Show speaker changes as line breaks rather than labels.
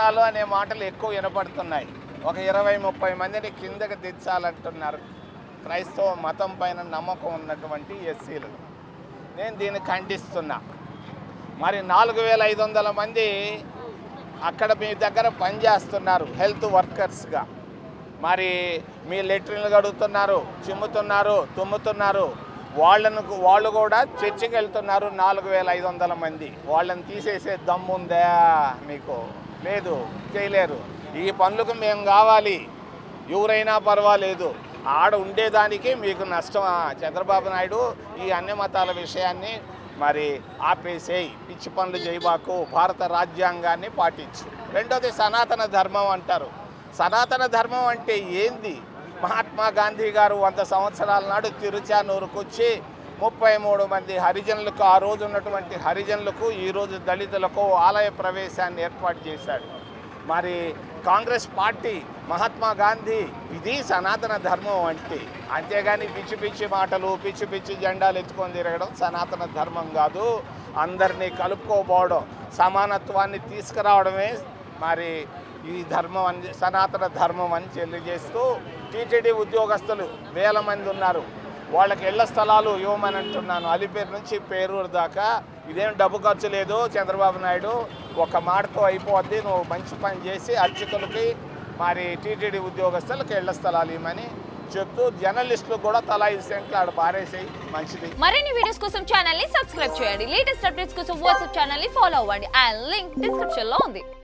మతాలు అనే మాటలు ఎక్కువ వినపడుతున్నాయి. ఒక 20-30 మందిని కిందకి దించాలంటున్నారు క్రైస్తవ మతం పైన నమ్మకం ఉన్నటువంటి ఎస్సీలు. నేను దీన్ని ఖండిస్తున్నా. మరి 4500 మంది అక్కడ మీ దగ్గర పనిచేస్తున్నారు హెల్త్ వర్కర్స్గా. మరి మీ లెట్రిన్లు గడుగుతున్నారు, చిమ్ముతున్నారు, తుమ్ముతున్నారు. వాళ్ళు కూడా చర్చికి వెళ్తున్నారు 4500 మంది. వాళ్ళని తీసేసే దమ్ముందా మీకు? లేదు, చేయలేరు. ఈ పనులకు మేము కావాలి, ఎవరైనా పర్వాలేదు. ఆడ ఉండేదానికి మీకు నష్టమా? చంద్రబాబు నాయుడు ఈ అన్ని మతాల విషయాన్ని మరి ఆపేసేయి, పిచ్చి పనులు చేయబాకు, భారత రాజ్యాంగాన్ని పాటించు. రెండోది సనాతన ధర్మం అంటారు. సనాతన ధర్మం అంటే ఏంది? మహాత్మా గాంధీ గారు 100 సంవత్సరాల నాడు తిరుచానూరుకు వచ్చి 33 మంది హరిజనులకు, ఆ రోజు ఉన్నటువంటి హరిజనులకు, ఈరోజు దళితులకు ఆలయ ప్రవేశాన్ని ఏర్పాటు చేశాడు. మరి కాంగ్రెస్ పార్టీ, మహాత్మా గాంధీ, ఇది సనాతన ధర్మం అంటే. అంతేగాని పిచ్చి పిచ్చి మాటలు, పిచ్చి పిచ్చి జెండాలు ఎత్తుకొని తిరగడం సనాతన ధర్మం కాదు. అందరినీ కలుపుకోపోవడం, సమానత్వాన్ని తీసుకురావడమే మరి ఈ ధర్మం అని, సనాతన ధర్మం అని తెలియజేస్తూ టీటీడీ ఉద్యోగస్తులు 1000 మంది ఉన్నారు. వాళ్ళకి ఇళ్ల స్థలాలు ఇవ్వమని అంటున్నాను. అలిపేరు నుంచి పేరూరు దాకా. ఇదేం డబ్బు ఖర్చు లేదు చంద్రబాబు నాయుడు, ఒక మాటతో అయిపోద్ది. నువ్వు మంచి పని చేసి అర్చకులకి మరి టీటీడీ ఉద్యోగస్తులకు ఇళ్ల స్థలాలు ఇవ్వమని చెప్తూ జర్నలిస్టులు కూడా తలా 5 సెంట్లు ఆడ పారేసేయి, మంచిది.
మరిన్ని వీడియోస్ కోసం ఛానల్ ని సబ్స్క్రైబ్ చేయండి. లేటెస్ట్ అప్డేట్స్ కోసం వాట్సాప్ ఛానల్ ని ఫాలో అవ్వండి. ఆ లింక్ డిస్క్రిప్షన్ లో ఉంది.